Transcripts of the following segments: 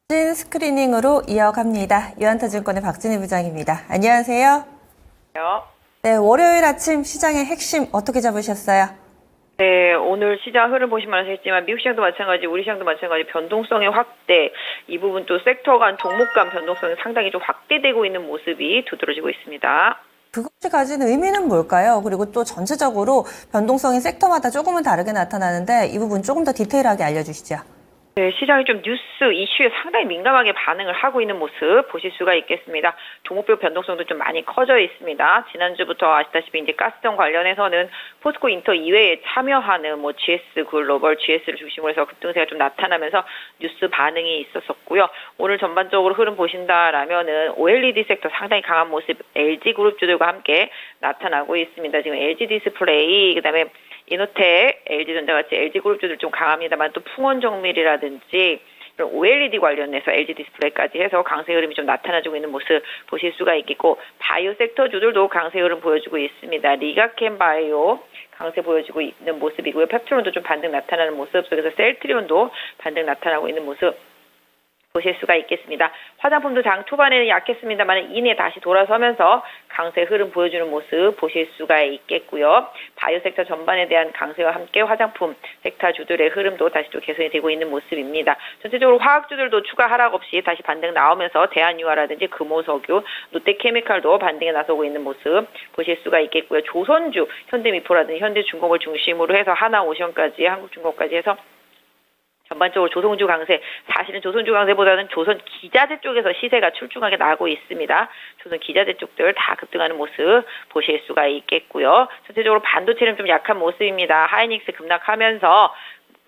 진 스크리닝으로 이어갑니다. 유한타증권의 박진희 부장입니다. 안녕하세요. 네, 월요일 아침 시장의 핵심 어떻게 잡으셨어요? 네, 오늘 시장 흐름 보시면 아시겠지만 미국 시장도 마찬가지, 우리 시장도 마찬가지 변동성의 확대, 이 부분 또 섹터 간 종목 간 변동성이 상당히 좀 확대되고 있는 모습이 두드러지고 있습니다. 그것이 가진 의미는 뭘까요? 그리고 또 전체적으로 변동성이 섹터마다 조금은 다르게 나타나는데 이 부분 조금 더 디테일하게 알려주시죠. 네, 시장이 좀 뉴스 이슈에 상당히 민감하게 반응을 하고 있는 모습 보실 수가 있겠습니다. 종목별 변동성도 좀 많이 커져 있습니다. 지난주부터 아시다시피 이제 가스정 관련해서는 포스코 인터 이외에 참여하는 GS 글로벌, GS를 중심으로 해서 급등세가 좀 나타나면서 뉴스 반응이 있었었고요. 오늘 전반적으로 흐름 보신다라면은 OLED 섹터 상당히 강한 모습 LG 그룹주들과 함께 나타나고 있습니다. 지금 LG 디스플레이, 그다음에 이노텍, LG전자같이 LG그룹주들 좀 강합니다만 또 풍원정밀이라든지 이런 OLED 관련해서 LG 디스플레이까지 해서 강세 흐름이 좀 나타나주고 있는 모습 보실 수가 있겠고, 바이오 섹터주들도 강세 흐름 보여주고 있습니다. 리가켄 바이오 강세 보여주고 있는 모습이고요. 펩트론도 좀 반등 나타나는 모습 속에서 셀트리온도 반등 나타나고 있는 모습 보실 수가 있겠습니다. 화장품도 장 초반에는 약했습니다만 이내 다시 돌아서면서 강세 흐름 보여주는 모습 보실 수가 있겠고요. 바이오 섹터 전반에 대한 강세와 함께 화장품 섹터주들의 흐름도 다시 또 개선이 되고 있는 모습입니다. 전체적으로 화학주들도 추가 하락 없이 다시 반등 나오면서 대한유화라든지 금호석유, 롯데케미칼도 반등에 나서고 있는 모습 보실 수가 있겠고요. 조선주, 현대미포라든지 현대중공을 중심으로 해서 하나오션까지 한국중공까지 해서 전반적으로 조선주 강세, 사실은 조선주 강세보다는 조선 기자재 쪽에서 시세가 출중하게 나고 있습니다. 조선 기자재 쪽들 다 급등하는 모습 보실 수가 있겠고요. 전체적으로 반도체는 좀 약한 모습입니다. 하이닉스 급락하면서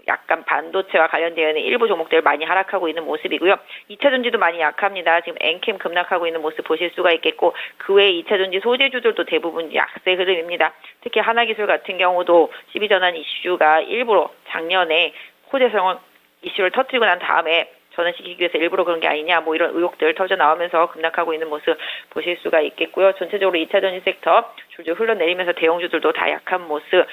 약간 반도체와 관련되어 있는 일부 종목들 많이 하락하고 있는 모습이고요. 2차전지도 많이 약합니다. 지금 엔캠 급락하고 있는 모습 보실 수가 있겠고, 그 외에 2차전지 소재주들도 대부분 약세 흐름입니다. 특히 하나기술 같은 경우도 12전환 이슈가 일부러 작년에 호재성 이슈를 터뜨리고 난 다음에 전환시키기 위해서 일부러 그런 게 아니냐, 이런 의혹들 터져 나오면서 급락하고 있는 모습 보실 수가 있겠고요. 전체적으로 2차전지 섹터 줄줄 흘러내리면서 대형주들도 다 약한 모습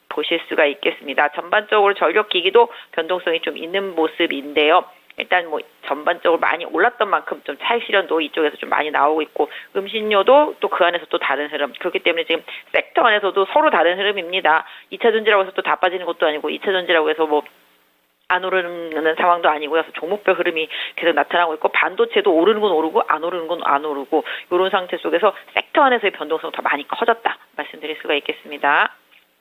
보실 수가 있겠습니다. 전반적으로 전력기기도 변동성이 좀 있는 모습인데요. 일단 전반적으로 많이 올랐던 만큼 좀 차익 실현도 이쪽에서 좀 많이 나오고 있고, 음식료도 또 그 안에서 또 다른 흐름, 그렇기 때문에 지금 섹터 안에서도 서로 다른 흐름입니다. 2차전지라고 해서 또 다 빠지는 것도 아니고, 2차전지라고 해서 안 오르는 상황도 아니고요. 종목별 흐름이 계속 나타나고 있고, 반도체도 오르는 건 오르고 안 오르는 건 안 오르고, 이런 상태 속에서 섹터 안에서의 변동성이 더 많이 커졌다 말씀드릴 수가 있겠습니다.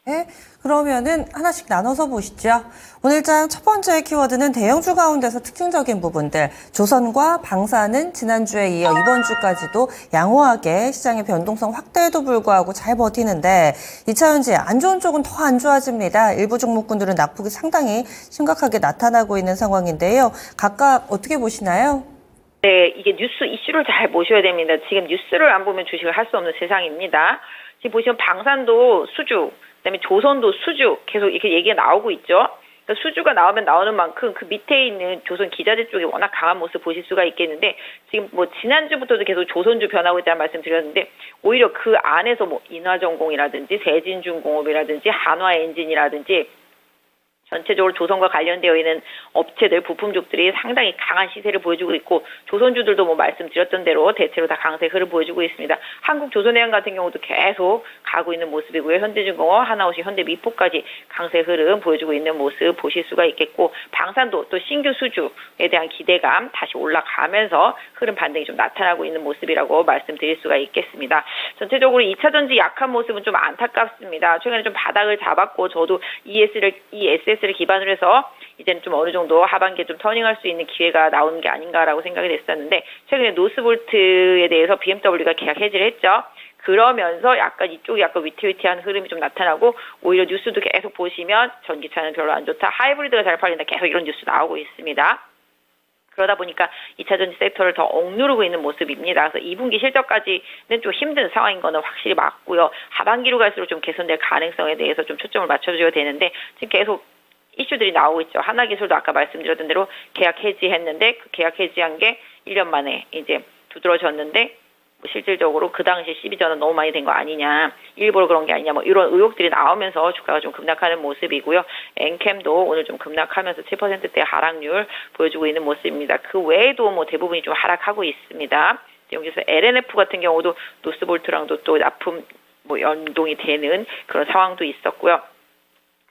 네, 그러면은 하나씩 나눠서 보시죠. 오늘장 첫 번째 키워드는 대형주 가운데서 특징적인 부분들, 조선과 방사는 지난주에 이어 이번 주까지도 양호하게 시장의 변동성 확대에도 불구하고 잘 버티는데, 2차전지 안 좋은 쪽은 더 안 좋아집니다. 일부 종목군들은 낙폭이 상당히 심각하게 나타나고 있는 상황인데요. 각각 어떻게 보시나요? 네, 이게 뉴스 이슈를 잘 보셔야 됩니다. 지금 뉴스를 안 보면 주식을 할 수 없는 세상입니다. 지금 보시면 방산도 수주, 그다음에 조선도 수주 계속 이렇게 얘기가 나오고 있죠. 그러니까 수주가 나오면 나오는 만큼 그 밑에 있는 조선 기자재 쪽이 워낙 강한 모습 보실 수가 있겠는데, 지금 지난주부터도 계속 조선주 변하고 있다는 말씀 드렸는데, 오히려 그 안에서 인화전공이라든지 세진중공업이라든지 한화엔진이라든지 전체적으로 조선과 관련되어 있는 업체들, 부품족들이 상당히 강한 시세를 보여주고 있고, 조선주들도 말씀드렸던 대로 대체로 다 강세 흐름 보여주고 있습니다. 한국조선해양 같은 경우도 계속 가고 있는 모습이고요. 현대중공업, 하나오션, 현대미포까지 강세 흐름 보여주고 있는 모습 보실 수가 있겠고, 방산도 또 신규 수주에 대한 기대감 다시 올라가면서 흐름 반등이 좀 나타나고 있는 모습이라고 말씀드릴 수가 있겠습니다. 전체적으로 2차전지 약한 모습은 좀 안타깝습니다. 최근에 좀 바닥을 잡았고, 저도 ESS를 기반으로 해서 이제는 좀 어느 정도 하반기에 좀 터닝할 수 있는 기회가 나오는 게 아닌가라고 생각이 됐었는데, 최근에 노스볼트에 대해서 BMW가 계약 해지를 했죠. 그러면서 약간 이쪽이 약간 위태위태한 흐름이 좀 나타나고, 오히려 뉴스도 계속 보시면 전기차는 별로 안 좋다, 하이브리드가 잘 팔린다, 계속 이런 뉴스 나오고 있습니다. 그러다 보니까 2차전지 섹터를 더 억누르고 있는 모습입니다. 그래서 2분기 실적까지는 좀 힘든 상황인 거는 확실히 맞고요. 하반기로 갈수록 좀 개선될 가능성에 대해서 좀 초점을 맞춰줘야 되는데, 지금 계속 이슈들이 나오고 있죠. 하나기술도 아까 말씀드렸던 대로 계약 해지했는데, 그 계약 해지한 게 1년 만에 이제 두드러졌는데, 뭐 실질적으로 그 당시에 12전은 너무 많이 된 거 아니냐, 일부러 그런 게 아니냐, 뭐 이런 의혹들이 나오면서 주가가 좀 급락하는 모습이고요. 엔캠도 오늘 좀 급락하면서 7%대 하락률 보여주고 있는 모습입니다. 그 외에도 뭐 대부분이 좀 하락하고 있습니다. 여기서 LNF 같은 경우도 노스볼트랑도 또 납품 뭐 연동이 되는 그런 상황도 있었고요.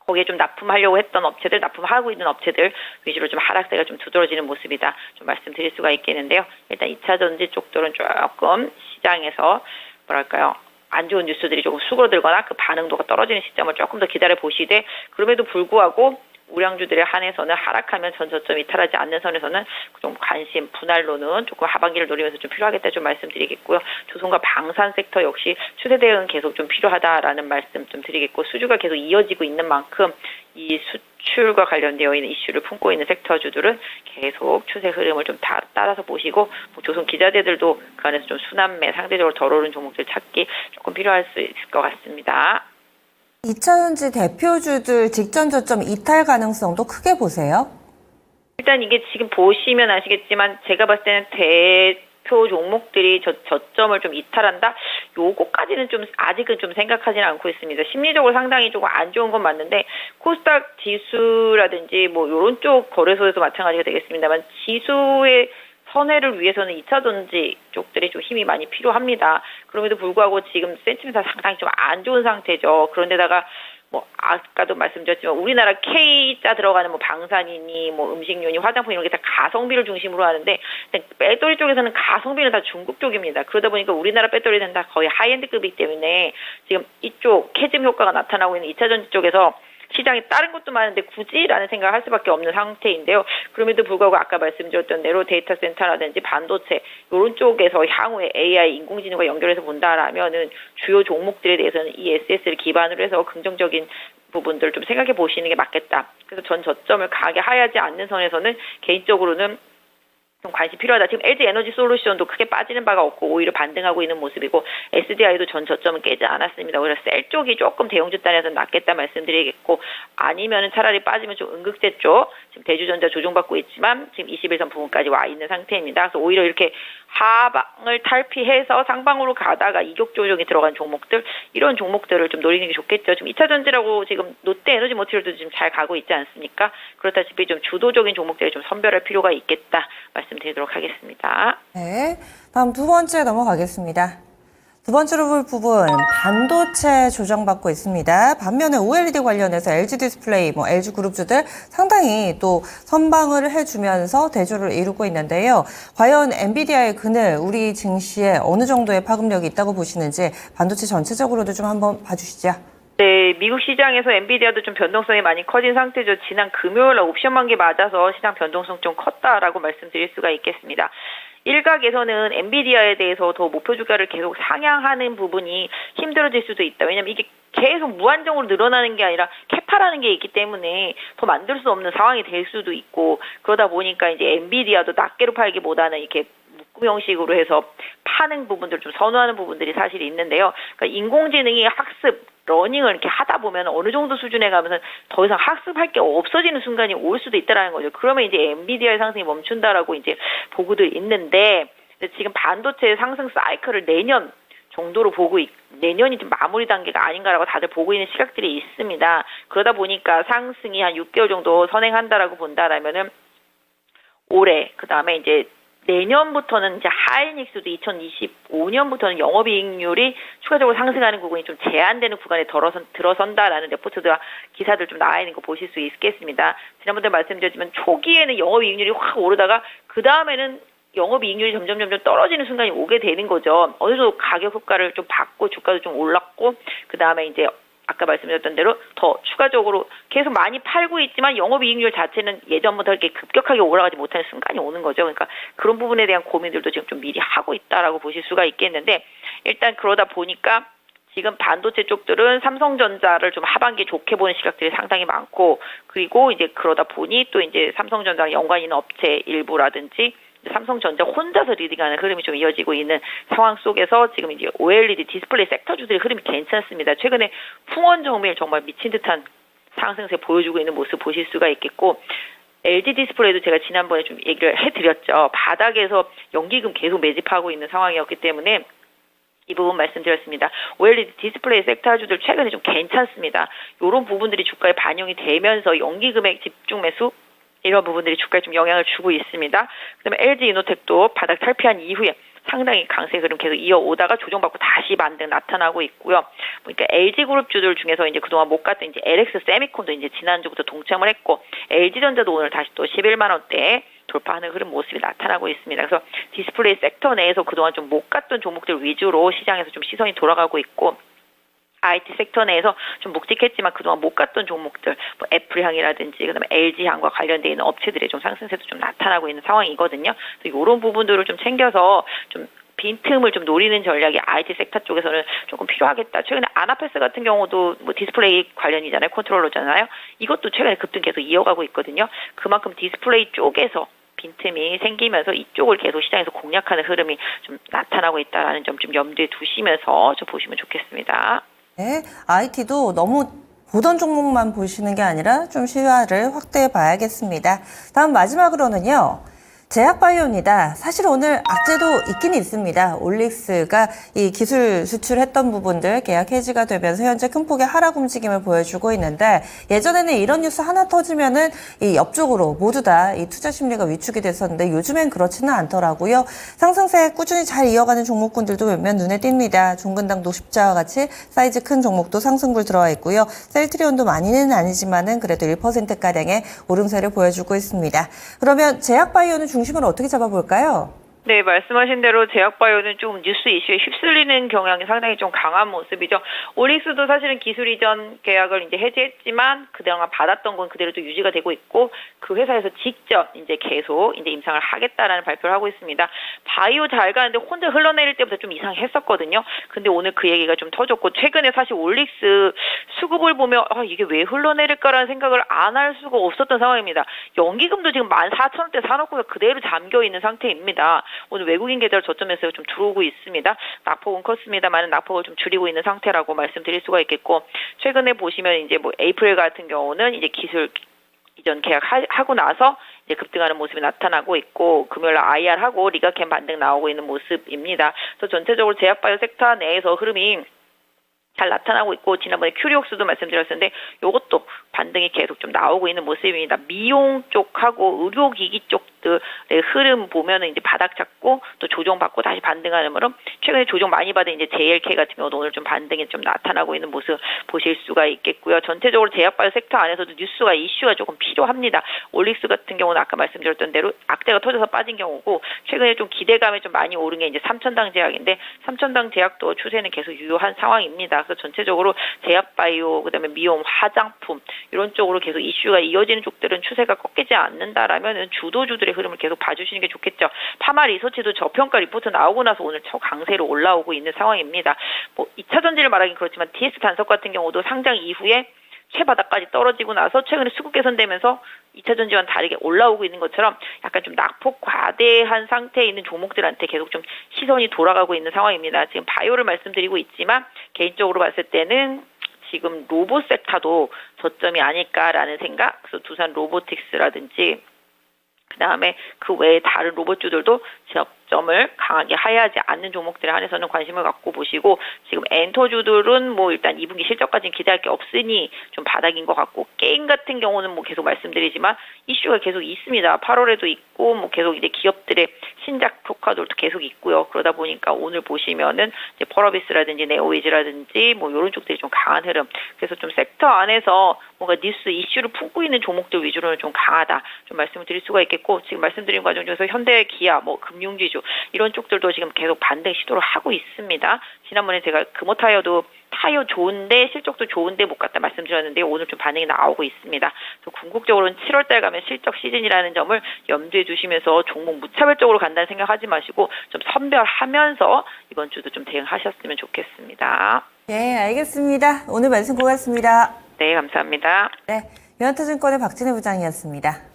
거기에 좀 납품하려고 했던 업체들, 납품하고 있는 업체들 위주로 좀 하락세가 좀 두드러지는 모습이다. 좀 말씀드릴 수가 있겠는데요. 일단 2차 전지 쪽들은 조금 시장에서 뭐랄까요, 안 좋은 뉴스들이 조금 수그러들거나 그 반응도가 떨어지는 시점을 조금 더 기다려 보시되, 그럼에도 불구하고 우량주들에 한해서는 하락하면 전 저점 이탈하지 않는 선에서는 좀 관심 분할로는 조금 하반기를 노리면서 좀 필요하겠다 좀 말씀드리겠고요. 조선과 방산 섹터 역시 추세 대응 계속 좀 필요하다라는 말씀 좀 드리겠고, 수주가 계속 이어지고 있는 만큼 이 수출과 관련되어 있는 이슈를 품고 있는 섹터주들은 계속 추세 흐름을 좀 따라서 보시고, 뭐 조선 기자재들도 그 안에서 좀 순환매 상대적으로 덜 오른 종목들 찾기 조금 필요할 수 있을 것 같습니다. 2차 전지 대표주들 직전 저점 이탈 가능성도 크게 보세요? 일단 이게 지금 보시면 아시겠지만 제가 봤을 때는 대표 종목들이 저점을 좀 이탈한다? 요거까지는 좀 아직은 좀 생각하지는 않고 있습니다. 심리적으로 상당히 조금 안 좋은 건 맞는데, 코스닥 지수라든지 뭐 요런 쪽 거래소에서 마찬가지가 되겠습니다만, 지수의 선회를 위해서는 2차 전지 쪽들이 좀 힘이 많이 필요합니다. 그럼에도 불구하고 지금 센티멘트가 상당히 좀 안 좋은 상태죠. 그런데다가 뭐 아까도 말씀드렸지만 우리나라 K자 들어가는 뭐 방산이니 뭐 음식료니 화장품 이런 게 다 가성비를 중심으로 하는데, 배터리 쪽에서는 가성비는 다 중국 쪽입니다. 그러다 보니까 우리나라 배터리는 다 거의 하이엔드급이기 때문에 지금 이쪽 캐즘 효과가 나타나고 있는 2차 전지 쪽에서 시장에 다른 것도 많은데 굳이라는 생각을 할 수밖에 없는 상태인데요. 그럼에도 불구하고 아까 말씀드렸던 대로 데이터 센터라든지 반도체 이런 쪽에서 향후에 AI 인공지능과 연결해서 본다라면은 주요 종목들에 대해서는 이 SS를 기반으로 해서 긍정적인 부분들을 좀 생각해 보시는 게 맞겠다. 그래서 전 저점을 가게 하야지 않는 선에서는 개인적으로는 좀 관심 필요하다. 지금 LG 에너지 솔루션도 크게 빠지는 바가 없고 오히려 반등하고 있는 모습이고, SDI도 전 저점은 깨지 않았습니다. 오히려 셀 쪽이 조금 대형주 단에서 낫겠다 말씀드리겠고, 아니면은 차라리 빠지면 좀 음극재 쪽, 지금 대주전자 조정받고 있지만 지금 21선 부분까지 와 있는 상태입니다. 그래서 오히려 이렇게 하방을 탈피해서 상방으로 가다가 이격 조정이 들어간 종목들, 이런 종목들을 좀 노리는 게 좋겠죠. 지금 2차 전지라고 지금 롯데 에너지 머티리얼도 지금 잘 가고 있지 않습니까? 그렇다시피 좀 주도적인 종목들을 좀 선별할 필요가 있겠다 말씀드리도록 하겠습니다. 네. 다음 두 번째 넘어가겠습니다. 두 번째로 볼 부분, 반도체 조정받고 있습니다. 반면에 OLED 관련해서 LG 디스플레이, LG 그룹주들 상당히 또 선방을 해주면서 대조를 이루고 있는데요. 과연 엔비디아의 그늘, 우리 증시에 어느 정도의 파급력이 있다고 보시는지 반도체 전체적으로도 좀 한번 봐주시죠. 네, 미국 시장에서 엔비디아도 좀 변동성이 많이 커진 상태죠. 지난 금요일 날 옵션 만기 맞아서 시장 변동성 좀 컸다라고 말씀드릴 수가 있겠습니다. 일각에서는 엔비디아에 대해서 더 목표 주가를 계속 상향하는 부분이 힘들어질 수도 있다. 왜냐면 이게 계속 무한정으로 늘어나는 게 아니라 캐파라는 게 있기 때문에 더 만들 수 없는 상황이 될 수도 있고, 그러다 보니까 이제 엔비디아도 낱개로 팔기보다는 이렇게 묶음 형식으로 해서 파는 부분들 좀 선호하는 부분들이 사실 있는데요. 그러니까 인공지능이 학습, 러닝을 이렇게 하다 보면 어느 정도 수준에 가면서 더 이상 학습할 게 없어지는 순간이 올 수도 있다라는 거죠. 그러면 이제 엔비디아의 상승이 멈춘다라고 이제 보고들 있는데, 지금 반도체 상승 사이클을 내년 정도로 내년이 좀 마무리 단계가 아닌가라고 다들 보고 있는 시각들이 있습니다. 그러다 보니까 상승이 한 6개월 정도 선행한다라고 본다라면은 올해, 그 다음에 이제 내년부터는 이제 하이닉스도 2025년부터는 영업이익률이 추가적으로 상승하는 부분이 좀 제한되는 구간에 들어선다라는 레포트와 기사들 좀 나와 있는 거 보실 수 있겠습니다. 지난번에 말씀드렸지만 초기에는 영업이익률이 확 오르다가 그 다음에는 영업이익률이 점점 떨어지는 순간이 오게 되는 거죠. 어느 정도 가격 효과를 좀 받고 주가도 좀 올랐고, 그 다음에 이제 아까 말씀드렸던 대로 더 추가적으로 계속 많이 팔고 있지만 영업이익률 자체는 예전보다 이렇게 급격하게 올라가지 못하는 순간이 오는 거죠. 그러니까 그런 부분에 대한 고민들도 지금 좀 미리 하고 있다라고 보실 수가 있겠는데, 일단 그러다 보니까 지금 반도체 쪽들은 삼성전자를 좀 하반기에 좋게 보는 시각들이 상당히 많고, 그리고 이제 그러다 보니 또 이제 삼성전자랑 연관 있는 업체 일부라든지 삼성전자 혼자서 리딩하는 흐름이 좀 이어지고 있는 상황 속에서 지금 이제 OLED 디스플레이 섹터주들의 흐름이 괜찮습니다. 최근에 풍원정밀 정말 미친 듯한 상승세 보여주고 있는 모습 보실 수가 있겠고, LG 디스플레이도 제가 지난번에 좀 얘기를 해드렸죠. 바닥에서 연기금 계속 매집하고 있는 상황이었기 때문에 이 부분 말씀드렸습니다. OLED 디스플레이 섹터주들 최근에 좀 괜찮습니다. 이런 부분들이 주가에 반영이 되면서 연기 금액 집중 매수 이런 부분들이 주가에 좀 영향을 주고 있습니다. 그다음에 LG 이노텍도 바닥 탈피한 이후에 상당히 강세 흐름 계속 이어오다가 조정받고 다시 반등 나타나고 있고요. 그러니까 LG 그룹주들 중에서 이제 그동안 못 갔던 이제 LX 세미콘도 이제 지난주부터 동참을 했고 LG전자도 오늘 다시 또 11만 원대에 돌파하는 흐름 모습이 나타나고 있습니다. 그래서 디스플레이 섹터 내에서 그동안 좀 못 갔던 종목들 위주로 시장에서 좀 시선이 돌아가고 있고 IT sek터 내에서 좀 묵직했지만 그동안 못 갔던 종목들, 뭐 애플향이라든지 그다음에 LG향과 관련되어 있는 업체들의 좀 상승세도 좀 나타나고 있는 상황이거든요. 그래서 이런 부분들을 좀 챙겨서 좀 빈틈을 좀 노리는 전략이 IT 섹터 쪽에서는 조금 필요하겠다. 최근에 아나페스 같은 경우도 뭐 디스플레이 관련이잖아요. 컨트롤러잖아요. 이것도 최근에 급등 계속 이어가고 있거든요. 그만큼 디스플레이 쪽에서 빈틈이 생기면서 이쪽을 계속 시장에서 공략하는 흐름이 좀 나타나고 있다는 점 좀 염두에 두시면서 좀 보시면 좋겠습니다. 네, IT도 너무 보던 종목만 보시는 게 아니라 좀 시야를 확대해 봐야겠습니다. 다음 마지막으로는요. 제약바이오입니다. 사실 오늘 악재도 있긴 있습니다. 올릭스가 이 기술 수출했던 부분들 계약 해지가 되면서 현재 큰 폭의 하락 움직임을 보여주고 있는데 예전에는 이런 뉴스 하나 터지면은 이 옆쪽으로 모두 다 이 투자 심리가 위축이 됐었는데 요즘엔 그렇지는 않더라고요. 상승세 꾸준히 잘 이어가는 종목군들도 몇몇 눈에 띕니다. 중근당 녹십자와 같이 사이즈 큰 종목도 상승불 들어와 있고요. 셀트리온도 많이는 아니지만은 그래도 1%가량의 오름세를 보여주고 있습니다. 그러면 제약바이오는 중심을 어떻게 잡아볼까요? 네, 말씀하신 대로 제약바이오는 좀 뉴스 이슈에 휩쓸리는 경향이 상당히 좀 강한 모습이죠. 올릭스도 사실은 기술 이전 계약을 이제 해지했지만 그동안 받았던 건 그대로 또 유지가 되고 있고 그 회사에서 직접 이제 계속 이제 임상을 하겠다라는 발표를 하고 있습니다. 바이오 잘 가는데 혼자 흘러내릴 때부터 좀 이상했었거든요. 근데 오늘 그 얘기가 좀 터졌고 최근에 사실 올릭스 수급을 보면 이게 왜 흘러내릴까라는 생각을 안 할 수가 없었던 상황입니다. 연기금도 지금 14,000원대 사놓고 그대로 잠겨 있는 상태입니다. 오늘 외국인 계좌를 저점에서 좀 들어오고 있습니다. 낙폭은 컸습니다만 낙폭을 좀 줄이고 있는 상태라고 말씀드릴 수가 있겠고 최근에 보시면 이제 뭐 에이프릴 같은 경우는 이제 기술 이전 계약하고 나서 이제 급등하는 모습이 나타나고 있고 금요일 IR하고 리가캠 반등 나오고 있는 모습입니다. 그래서 전체적으로 제약바이오 섹터 내에서 흐름이 잘 나타나고 있고 지난번에 큐리옥스도 말씀드렸었는데 이것도 반등이 계속 좀 나오고 있는 모습입니다. 미용 쪽하고 의료기기 쪽들의 흐름 보면은 이제 바닥 잡고 또 조정받고 다시 반등하는 흐름. 최근에 조정 많이 받은 이제 JLK 같은 경우도 오늘 좀 반등이 좀 나타나고 있는 모습 보실 수가 있겠고요. 전체적으로 제약바이오 섹터 안에서도 뉴스가 이슈가 조금 필요합니다. 올릭스 같은 경우는 아까 말씀드렸던 대로 악재가 터져서 빠진 경우고 최근에 좀 기대감이 좀 많이 오른 게 이제 삼천당 제약인데 삼천당 제약도 추세는 계속 유효한 상황입니다. 그래서 전체적으로 제약바이오 그다음에 미용 화장품 이런 쪽으로 계속 이슈가 이어지는 쪽들은 추세가 꺾이지 않는다라면은 주도주들의 흐름을 계속 봐주시는 게 좋겠죠. 파마 리서치도 저평가 리포트 나오고 나서 오늘 초강세로 올라오고 있는 상황입니다. 뭐 2차 전지를 말하긴 그렇지만 DS 단석 같은 경우도 상장 이후에 최바닥까지 떨어지고 나서 최근에 수급 개선되면서 2차 전지와는 다르게 올라오고 있는 것처럼 약간 좀 낙폭 과대한 상태에 있는 종목들한테 계속 좀 시선이 돌아가고 있는 상황입니다. 지금 바이오를 말씀드리고 있지만 개인적으로 봤을 때는 지금 로봇 섹터도 저점이 아닐까라는 생각. 그래서 두산 로보틱스라든지 그다음에 그 외에 다른 로봇주들도 접점을 강하게 하야하지 않는 종목들에 한해서는 관심을 갖고 보시고 지금 엔터주들은 뭐 일단 2분기 실적까지는 기대할 게 없으니 좀 바닥인 것 같고 게임 같은 경우는 뭐 계속 말씀드리지만 이슈가 계속 있습니다. 8월에도 있고 뭐 계속 이제 기업들의 신작 효과들도 계속 있고요. 그러다 보니까 오늘 보시면은 이제 펄어비스라든지 네오위즈라든지 뭐 이런 쪽들이 좀 강한 흐름. 그래서 좀 섹터 안에서 뭔가 뉴스 이슈를 품고 있는 종목들 위주로는 좀 강하다. 좀 말씀을 드릴 수가 있겠고 지금 말씀드린 과정 중에서 현대, 기아, 뭐 금융지주 이런 쪽들도 지금 계속 반등 시도를 하고 있습니다. 지난번에 제가 금호타이어도 타이어 좋은데 실적도 좋은데 못 갔다 말씀드렸는데 오늘 좀 반응이 나오고 있습니다. 그래서 궁극적으로는 7월달 가면 실적 시즌이라는 점을 염두에 두시면서 종목 무차별적으로 간다는 생각하지 마시고 좀 선별하면서 이번 주도 좀 대응하셨으면 좋겠습니다. 네, 알겠습니다. 오늘 말씀 고맙습니다. 네, 감사합니다. 네, 유한타증권의 박진혜 부장이었습니다.